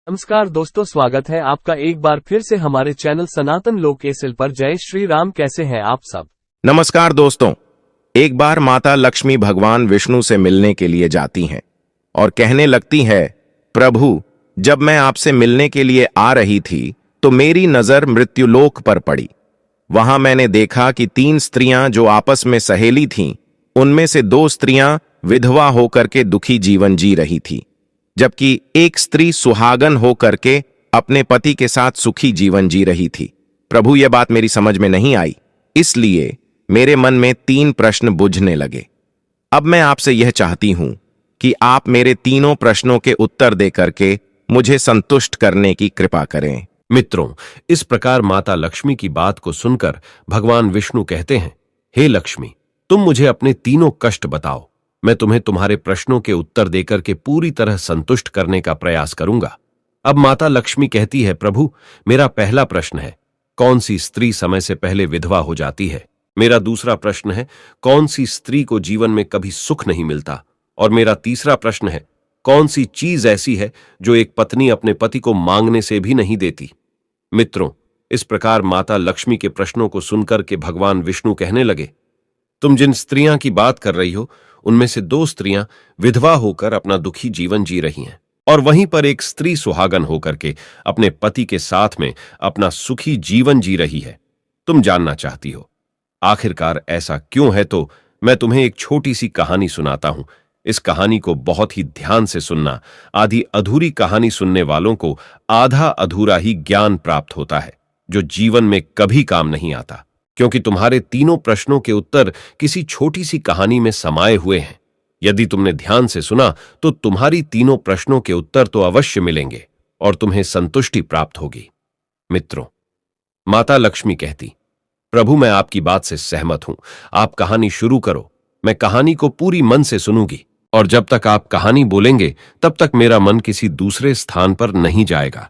नमस्कार दोस्तों, स्वागत है आपका एक बार फिर से हमारे चैनल सनातन लोक एसएल पर। जय श्री राम। कैसे हैं आप सब? नमस्कार दोस्तों। एक बार माता लक्ष्मी भगवान विष्णु से मिलने के लिए जाती हैं और कहने लगती है, प्रभु, जब मैं आपसे मिलने के लिए आ रही थी तो मेरी नजर मृत्युलोक पर पड़ी। वहां मैंने देखा कि 3 स्त्रियां जो आपस में सहेली थीं, उनमें से 2 स्त्रियां विधवा होकर के दुखी जीवन जी रही थी, जबकि एक स्त्री सुहागन होकर के अपने पति के साथ सुखी जीवन जी रही थी। प्रभु, यह बात मेरी समझ में नहीं आई, इसलिए मेरे मन में 3 प्रश्न बुझने लगे। अब मैं आपसे यह चाहती हूं कि आप मेरे तीनों प्रश्नों के उत्तर दे करके मुझे संतुष्ट करने की कृपा करें। मित्रों, इस प्रकार माता लक्ष्मी की बात को सुनकर भगवान विष्णु कहते हैं, हे लक्ष्मी, तुम मुझे अपने तीनों कष्ट बताओ। मैं तुम्हें तुम्हारे प्रश्नों के उत्तर देकर के पूरी तरह संतुष्ट करने का प्रयास करूंगा। अब माता लक्ष्मी कहती है, प्रभु, मेरा पहला प्रश्न है, कौन सी स्त्री समय से पहले विधवा हो जाती है? मेरा दूसरा प्रश्न है, कौन सी स्त्री को जीवन में कभी सुख नहीं मिलता? और मेरा तीसरा प्रश्न है, कौन सी चीज ऐसी है जो एक पत्नी अपने पति को मांगने से भी नहीं देती? मित्रों, इस प्रकार माता लक्ष्मी के प्रश्नों को सुनकर के भगवान विष्णु कहने लगे, तुम जिन स्त्रियां की बात कर रही हो, उनमें से 2 स्त्रियां विधवा होकर अपना दुखी जीवन जी रही हैं, और वहीं पर एक स्त्री सुहागन होकर के अपने पति के साथ में अपना सुखी जीवन जी रही है। तुम जानना चाहती हो आखिरकार ऐसा क्यों है, तो मैं तुम्हें एक छोटी सी कहानी सुनाता हूं। इस कहानी को बहुत ही ध्यान से सुनना। आधी अधूरी कहानी सुनने वालों को आधा अधूरा ही ज्ञान प्राप्त होता है, जो जीवन में कभी काम नहीं आता, क्योंकि तुम्हारे तीनों प्रश्नों के उत्तर किसी छोटी सी कहानी में समाये हुए हैं। यदि तुमने ध्यान से सुना तो तुम्हारी तीनों प्रश्नों के उत्तर तो अवश्य मिलेंगे और तुम्हें संतुष्टि प्राप्त होगी। मित्रों, माता लक्ष्मी कहती, प्रभु, मैं आपकी बात से सहमत हूं, आप कहानी शुरू करो। मैं कहानी को पूरी मन से सुनूंगी, और जब तक आप कहानी बोलेंगे तब तक मेरा मन किसी दूसरे स्थान पर नहीं जाएगा।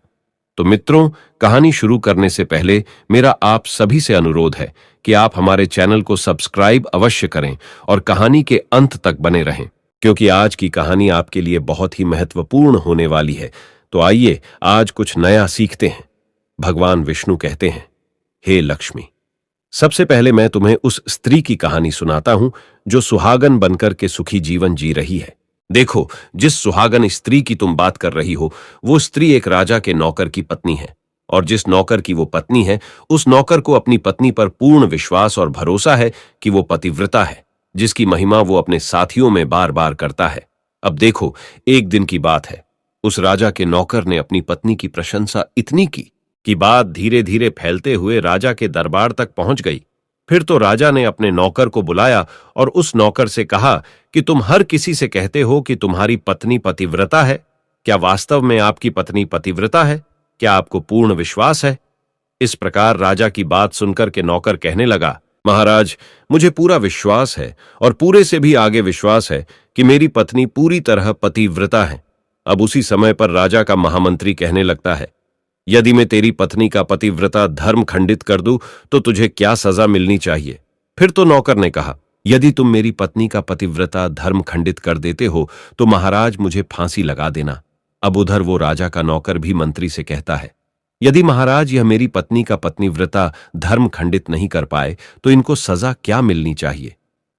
तो मित्रों, कहानी शुरू करने से पहले मेरा आप सभी से अनुरोध है कि आप हमारे चैनल को सब्सक्राइब अवश्य करें और कहानी के अंत तक बने रहें, क्योंकि आज की कहानी आपके लिए बहुत ही महत्वपूर्ण होने वाली है। तो आइए आज कुछ नया सीखते हैं। भगवान विष्णु कहते हैं, हे लक्ष्मी, सबसे पहले मैं तुम्हें उस स्त्री की कहानी सुनाता हूं जो सुहागन बनकर के सुखी जीवन जी रही है। देखो, जिस सुहागन स्त्री की तुम बात कर रही हो, वो स्त्री एक राजा के नौकर की पत्नी है, और जिस नौकर की वो पत्नी है, उस नौकर को अपनी पत्नी पर पूर्ण विश्वास और भरोसा है कि वो पतिव्रता है, जिसकी महिमा वो अपने साथियों में बार बार करता है। अब देखो, एक दिन की बात है, उस राजा के नौकर ने अपनी पत्नी की प्रशंसा इतनी की कि बात धीरे धीरे फैलते हुए राजा के दरबार तक पहुंच गई। फिर तो राजा ने अपने नौकर को बुलाया और उस नौकर से कहा कि तुम हर किसी से कहते हो कि तुम्हारी पत्नी पतिव्रता है। क्या वास्तव में आपकी पत्नी पतिव्रता है? क्या आपको पूर्ण विश्वास है? इस प्रकार राजा की बात सुनकर के नौकर कहने लगा, महाराज, मुझे पूरा विश्वास है और पूरे से भी आगे विश्वास है कि मेरी पत्नी पूरी तरह पतिव्रता है। अब उसी समय पर राजा का महामंत्री कहने लगता है, यदि मैं तेरी पत्नी का पतिव्रता धर्म खंडित कर दूं तो तुझे क्या सजा मिलनी चाहिए? फिर तो नौकर ने कहा, यदि तुम मेरी पत्नी का पतिव्रता धर्म खंडित कर देते हो तो महाराज मुझे फांसी लगा देना। अब उधर वो राजा का नौकर भी मंत्री से कहता है, यदि महाराज यह मेरी पत्नी का पतिव्रता धर्म खंडित नहीं कर पाए तो इनको सजा क्या मिलनी चाहिए?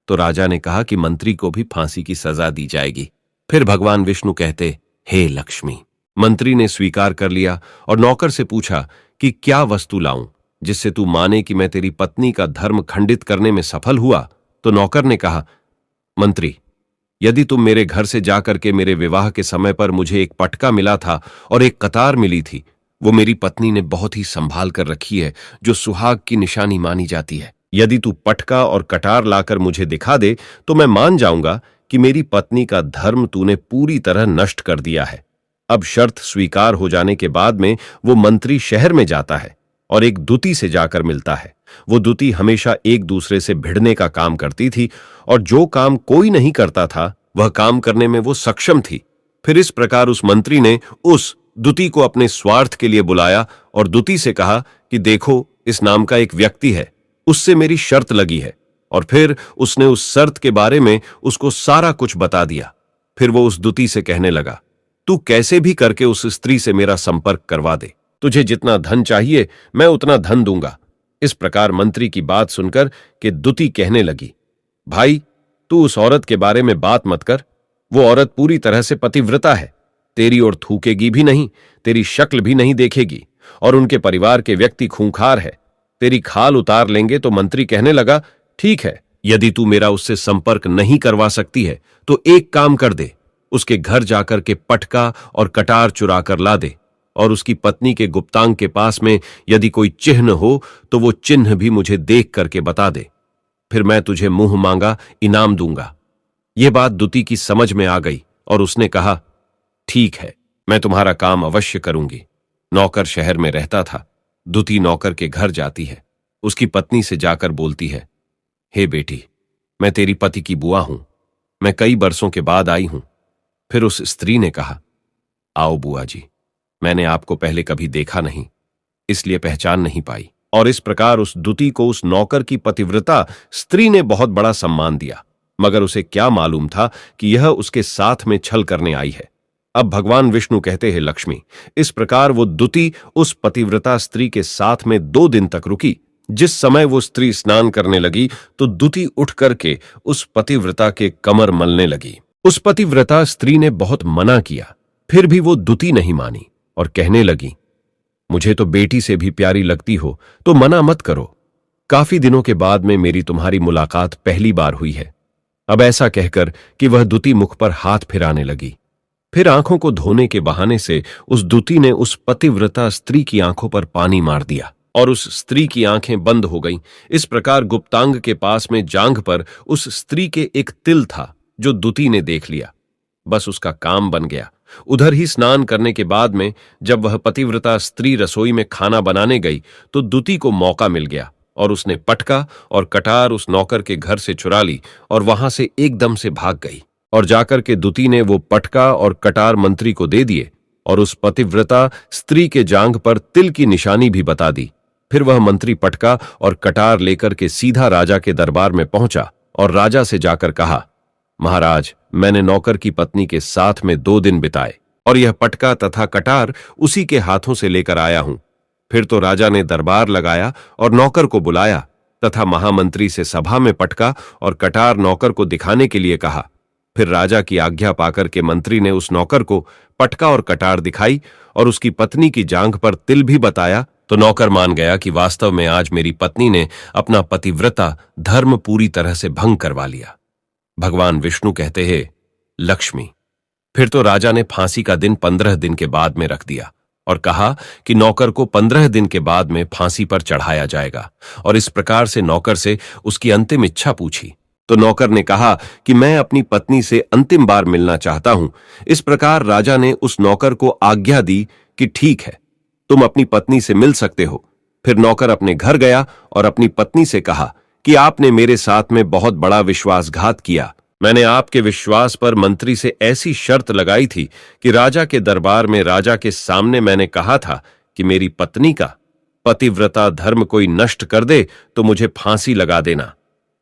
तो राजा ने कहा कि मंत्री को भी फांसी की सजा दी जाएगी। फिर भगवान विष्णु कहते, हे लक्ष्मी, मंत्री ने स्वीकार कर लिया और नौकर से पूछा कि क्या वस्तु लाऊं जिससे तू माने कि मैं तेरी पत्नी का धर्म खंडित करने में सफल हुआ? तो नौकर ने कहा, मंत्री, यदि तुम मेरे घर से जाकर के मेरे विवाह के समय पर मुझे एक पटका मिला था और एक कतार मिली थी, वो मेरी पत्नी ने बहुत ही संभाल कर रखी है, जो सुहाग की निशानी मानी जाती है। यदि तू पटका और कटार लाकर मुझे दिखा दे तो मैं मान जाऊंगा कि मेरी पत्नी का धर्म तूने पूरी तरह नष्ट कर दिया है। अब शर्त स्वीकार हो जाने के बाद में वो मंत्री शहर में जाता है और एक दूती से जाकर मिलता है। वो दूती हमेशा एक दूसरे से भिड़ने का काम करती थी, और जो काम कोई नहीं करता था वह काम करने में वो सक्षम थी। फिर इस प्रकार उस मंत्री ने उस दूती को अपने स्वार्थ के लिए बुलाया और दूती से कहा कि देखो, इस नाम का एक व्यक्ति है, उससे मेरी शर्त लगी है। और फिर उसने उस शर्त के बारे में उसको सारा कुछ बता दिया। फिर वो उस दूती से कहने लगा, तू कैसे भी करके उस स्त्री से मेरा संपर्क करवा दे। तुझे जितना धन चाहिए मैं उतना धन दूंगा। इस प्रकार मंत्री की बात सुनकर कि दुती कहने लगी, भाई तू उस औरत के बारे में बात मत कर। वो औरत पूरी तरह से पतिव्रता है, तेरी ओर थूकेगी भी नहीं, तेरी शक्ल भी नहीं देखेगी, और उनके परिवार के व्यक्ति खूंखार है। तेरी खाल उतार लेंगे। तो मंत्री कहने लगा, ठीक है, यदि तू मेरा उससे संपर्क नहीं करवा सकती है तो एक काम कर दे, उसके घर जाकर के पटका और कटार चुरा कर ला दे, और उसकी पत्नी के गुप्तांग के पास में यदि कोई चिन्ह हो तो वो चिन्ह भी मुझे देख करके बता दे, फिर मैं तुझे मुंह मांगा इनाम दूंगा। यह बात दुती की समझ में आ गई और उसने कहा, ठीक है, मैं तुम्हारा काम अवश्य करूंगी। नौकर शहर में रहता था। दुती नौकर के घर जाती है, उसकी पत्नी से जाकर बोलती है, हे बेटी, मैं तेरी पति की बुआ हूं, मैं कई बरसों के बाद आई हूं। फिर उस स्त्री ने कहा, आओ बुआ जी, मैंने आपको पहले कभी देखा नहीं, इसलिए पहचान नहीं पाई। और इस प्रकार उस दुती को उस नौकर की पतिव्रता स्त्री ने बहुत बड़ा सम्मान दिया, मगर उसे क्या मालूम था कि यह उसके साथ में छल करने आई है। अब भगवान विष्णु कहते हैं, लक्ष्मी, इस प्रकार वो दुती उस पतिव्रता स्त्री के साथ में 2 दिन तक रुकी। जिस समय वो स्त्री स्नान करने लगी तो दुती उठ करके उस पतिव्रता के कमर मलने लगी। उस पतिव्रता स्त्री ने बहुत मना किया, फिर भी वो दुती नहीं मानी और कहने लगी, मुझे तो बेटी से भी प्यारी लगती हो तो मना मत करो। काफी दिनों के बाद में मेरी तुम्हारी मुलाकात पहली बार हुई है। अब ऐसा कहकर कि वह दुती मुख पर हाथ फिराने लगी। फिर आंखों को धोने के बहाने से उस दुती ने उस पतिव्रता स्त्री की आंखों पर पानी मार दिया और उस स्त्री की आंखें बंद हो गईं। इस प्रकार गुप्तांग के पास में जांघ पर उस स्त्री के एक तिल था जो दुती ने देख लिया। बस उसका काम बन गया। उधर ही स्नान करने के बाद में जब वह पतिव्रता स्त्री रसोई में खाना बनाने गई तो दुती को मौका मिल गया और उसने पटका और कटार उस नौकर के घर से चुरा ली और वहां से एकदम से भाग गई। और जाकर के दुती ने वो पटका और कटार मंत्री को दे दिए और उस पतिव्रता स्त्री के जांघ पर तिल की निशानी भी बता दी। फिर वह मंत्री पटका और कटार लेकर के सीधा राजा के दरबार में पहुंचा और राजा से जाकर कहा, महाराज, मैंने नौकर की पत्नी के साथ में 2 दिन बिताए और यह पटका तथा कटार उसी के हाथों से लेकर आया हूं। फिर तो राजा ने दरबार लगाया और नौकर को बुलाया तथा महामंत्री से सभा में पटका और कटार नौकर को दिखाने के लिए कहा। फिर राजा की आज्ञा पाकर के मंत्री ने उस नौकर को पटका और कटार दिखाई और उसकी पत्नी की जांघ पर तिल भी बताया तो नौकर मान गया कि वास्तव में आज मेरी पत्नी ने अपना पतिव्रता धर्म पूरी तरह से भंग करवा लिया। भगवान विष्णु कहते हैं, लक्ष्मी, फिर तो राजा ने फांसी का दिन 15 दिन के बाद में रख दिया और कहा कि नौकर को 15 दिन के बाद में फांसी पर चढ़ाया जाएगा। और इस प्रकार से नौकर से उसकी अंतिम इच्छा पूछी तो नौकर ने कहा कि मैं अपनी पत्नी से अंतिम बार मिलना चाहता हूं। इस प्रकार राजा ने उस नौकर को आज्ञा दी कि ठीक है, तुम अपनी पत्नी से मिल सकते हो। फिर नौकर अपने घर गया और अपनी पत्नी से कहा कि आपने मेरे साथ में बहुत बड़ा विश्वासघात किया। मैंने आपके विश्वास पर मंत्री से ऐसी शर्त लगाई थी कि राजा के दरबार में राजा के सामने मैंने कहा था कि मेरी पत्नी का पतिव्रता धर्म कोई नष्ट कर दे तो मुझे फांसी लगा देना।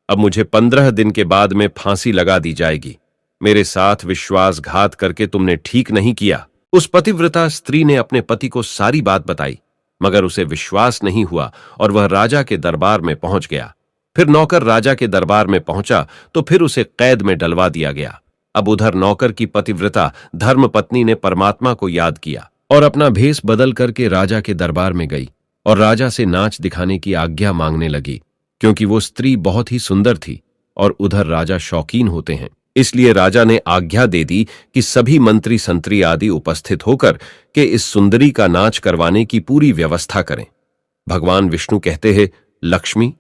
अब मुझे 15 दिन के बाद में फांसी लगा दी जाएगी। मेरे साथ विश्वासघात करके तुमने ठीक नहीं किया। उस पतिव्रता स्त्री ने अपने पति को सारी बात बताई, मगर उसे विश्वास नहीं हुआ और वह राजा के दरबार में पहुंच गया। फिर नौकर राजा के दरबार में पहुंचा तो फिर उसे कैद में डलवा दिया गया। अब उधर नौकर की पतिव्रता धर्मपत्नी ने परमात्मा को याद किया और अपना भेष बदल करके राजा के दरबार में गई और राजा से नाच दिखाने की आज्ञा मांगने लगी, क्योंकि वो स्त्री बहुत ही सुंदर थी और उधर राजा शौकीन होते हैं। इसलिए राजा ने आज्ञा दे दी कि सभी मंत्री संतरी आदि उपस्थित होकर के इस सुंदरी का नाच करवाने की पूरी व्यवस्था करें। भगवान विष्णु कहते हैं, लक्ष्मी,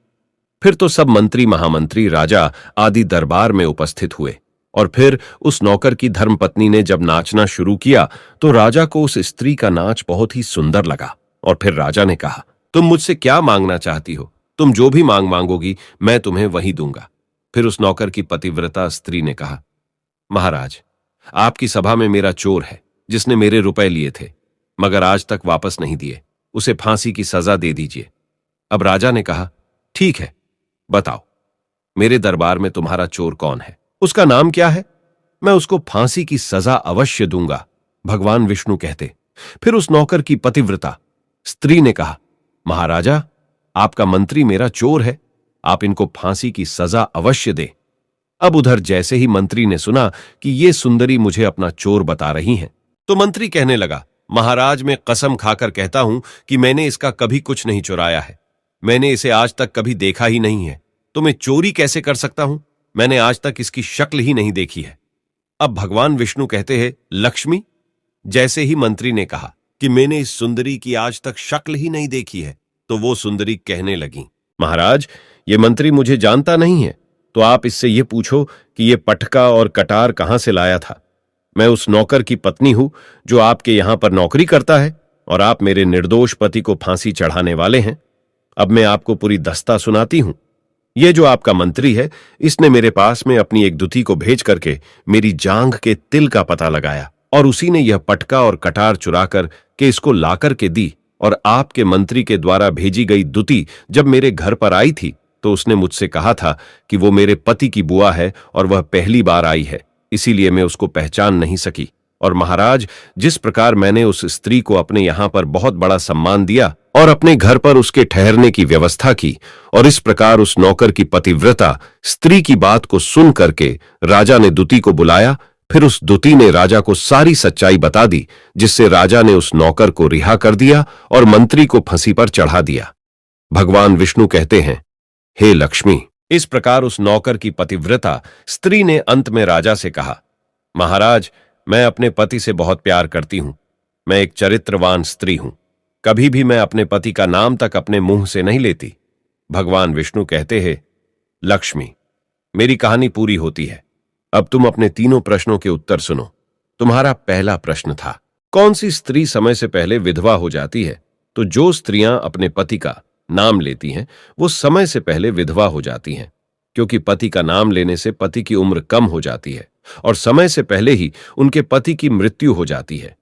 फिर तो सब मंत्री महामंत्री राजा आदि दरबार में उपस्थित हुए और फिर उस नौकर की धर्मपत्नी ने जब नाचना शुरू किया तो राजा को उस स्त्री का नाच बहुत ही सुंदर लगा। और फिर राजा ने कहा, तुम मुझसे क्या मांगना चाहती हो? तुम जो भी मांगोगी मैं तुम्हें वही दूंगा। फिर उस नौकर की पतिव्रता स्त्री ने कहा, महाराज, आपकी सभा में मेरा चोर है जिसने मेरे रुपए लिए थे मगर आज तक वापस नहीं दिए, उसे फांसी की सजा दे दीजिए। अब राजा ने कहा, ठीक है, बताओ मेरे दरबार में तुम्हारा चोर कौन है, उसका नाम क्या है? मैं उसको फांसी की सजा अवश्य दूंगा। भगवान विष्णु कहते। फिर उस नौकर की पतिव्रता स्त्री ने कहा, महाराजा, आपका मंत्री मेरा चोर है, आप इनको फांसी की सजा अवश्य दे। अब उधर जैसे ही मंत्री ने सुना कि ये सुंदरी मुझे अपना चोर बता रही हैं, तो मंत्री कहने लगा, महाराज, मैं कसम खाकर कहता हूं कि मैंने इसका कभी कुछ नहीं चुराया है। मैंने इसे आज तक कभी देखा ही नहीं है, तो मैं चोरी कैसे कर सकता हूं? मैंने आज तक इसकी शक्ल ही नहीं देखी है। अब भगवान विष्णु कहते हैं, लक्ष्मी, जैसे ही मंत्री ने कहा कि मैंने इस सुंदरी की आज तक शक्ल ही नहीं देखी है, तो वो सुंदरी कहने लगी, महाराज, ये मंत्री मुझे जानता नहीं है, तो आप इससे ये पूछो कि ये पटका और कटार कहां से लाया था। मैं उस नौकर की पत्नी हूं जो आपके यहां पर नौकरी करता है, और आप मेरे निर्दोष पति को फांसी चढ़ाने वाले हैं। अब मैं आपको पूरी दस्ता सुनाती हूं। ये जो आपका मंत्री है, इसने मेरे पास में अपनी एक दुती को भेज करके मेरी जांघ के तिल का पता लगाया, और उसी ने यह पटका और कटार चुरा कर के इसको लाकर के दी। और आपके मंत्री के द्वारा भेजी गई दुती जब मेरे घर पर आई थी, तो उसने मुझसे कहा था कि वो मेरे पति की बुआ है और वह पहली बार आई है, इसीलिए मैं उसको पहचान नहीं सकी। और महाराज, जिस प्रकार मैंने उस स्त्री को अपने यहां पर बहुत बड़ा सम्मान दिया और अपने घर पर उसके ठहरने की व्यवस्था की, और इस प्रकार उस नौकर की पतिव्रता स्त्री की बात को सुन करके राजा ने दुती को बुलाया। फिर उस दुती ने राजा को सारी सच्चाई बता दी, जिससे राजा ने उस नौकर को रिहा कर दिया और मंत्री को फांसी पर चढ़ा दिया। भगवान विष्णु कहते हैं, हे लक्ष्मी, इस प्रकार उस नौकर की पतिव्रता स्त्री ने अंत में राजा से कहा, महाराज, मैं अपने पति से बहुत प्यार करती हूं। मैं एक चरित्रवान स्त्री हूं। कभी भी मैं अपने पति का नाम तक अपने मुंह से नहीं लेती। भगवान विष्णु कहते हैं, लक्ष्मी, मेरी कहानी पूरी होती है। अब तुम अपने तीनों प्रश्नों के उत्तर सुनो। तुम्हारा पहला प्रश्न था, कौन सी स्त्री समय से पहले विधवा हो जाती है? तो जो स्त्रियां अपने पति का नाम लेती हैं, वो समय से पहले विधवा हो जाती हैं, क्योंकि पति का नाम लेने से पति की उम्र कम हो जाती है और समय से पहले ही उनके पति की मृत्यु हो जाती है।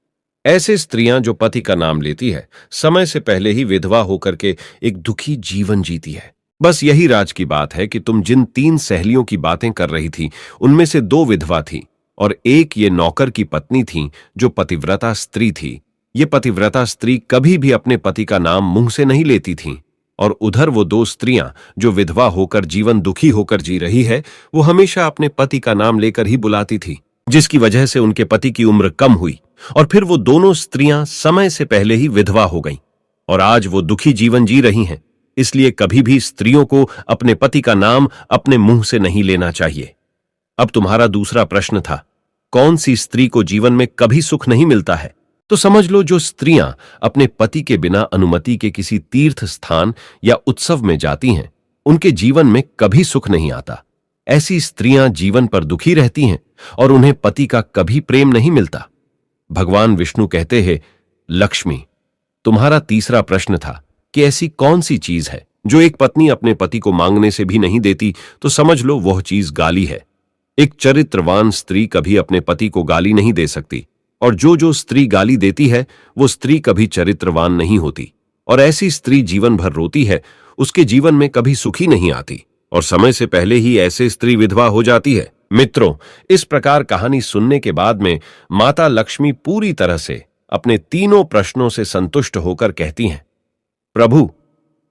ऐसे स्त्रियां जो पति का नाम लेती है, समय से पहले ही विधवा होकर के एक दुखी जीवन जीती है। बस यही राज की बात है कि तुम जिन 3 सहेलियों की बातें कर रही थी, उनमें से 2 विधवा थीं और एक ये नौकर की पत्नी थी जो पतिव्रता स्त्री थी। ये पतिव्रता स्त्री कभी भी अपने पति का नाम मुंह से नहीं लेती थीं, और उधर वो 2 स्त्रियां जो विधवा होकर जीवन दुखी होकर जी रही है, वो हमेशा अपने पति का नाम लेकर ही बुलाती थी, जिसकी वजह से उनके पति की उम्र कम हुई और फिर वो दोनों स्त्रियां समय से पहले ही विधवा हो गईं और आज वो दुखी जीवन जी रही हैं। इसलिए कभी भी स्त्रियों को अपने पति का नाम अपने मुंह से नहीं लेना चाहिए। अब तुम्हारा दूसरा प्रश्न था, कौन सी स्त्री को जीवन में कभी सुख नहीं मिलता है? तो समझ लो, जो स्त्रियां अपने पति के बिना अनुमति के किसी तीर्थ स्थान या उत्सव में जाती हैं, उनके जीवन में कभी सुख नहीं आता। ऐसी स्त्रियां जीवन पर दुखी रहती हैं और उन्हें पति का कभी प्रेम नहीं मिलता। भगवान विष्णु कहते हैं, लक्ष्मी, तुम्हारा तीसरा प्रश्न था कि ऐसी कौन सी चीज है जो एक पत्नी अपने पति को मांगने से भी नहीं देती? तो समझ लो, वह चीज गाली है। एक चरित्रवान स्त्री कभी अपने पति को गाली नहीं दे सकती, और जो स्त्री गाली देती है वो स्त्री कभी चरित्रवान नहीं होती, और ऐसी स्त्री जीवन भर रोती है, उसके जीवन में कभी सुखी नहीं आती, और समय से पहले ही ऐसे स्त्री विधवा हो जाती है। मित्रों, इस प्रकार कहानी सुनने के बाद में माता लक्ष्मी पूरी तरह से अपने तीनों प्रश्नों से संतुष्ट होकर कहती हैं, प्रभु,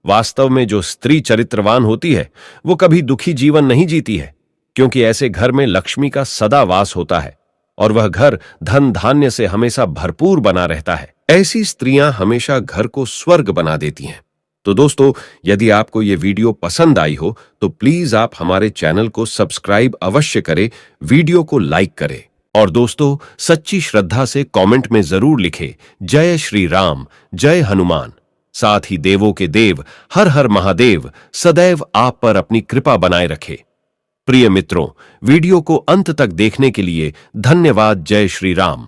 वास्तव में जो स्त्री चरित्रवान होती है वो कभी दुखी जीवन नहीं जीती है, क्योंकि ऐसे घर में लक्ष्मी का सदा वास होता है और वह घर धन धान्य से हमेशा भरपूर बना रहता है। ऐसी स्त्रियां हमेशा घर को स्वर्ग बना देती हैं। तो दोस्तों, यदि आपको ये वीडियो पसंद आई हो तो प्लीज आप हमारे चैनल को सब्सक्राइब अवश्य करें, वीडियो को लाइक करें, और दोस्तों, सच्ची श्रद्धा से कमेंट में जरूर लिखें, जय श्री राम, जय हनुमान। साथ ही देवों के देव हर हर महादेव सदैव आप पर अपनी कृपा बनाए रखे। प्रिय मित्रों, वीडियो को अंत तक देखने के लिए धन्यवाद। जय श्री राम।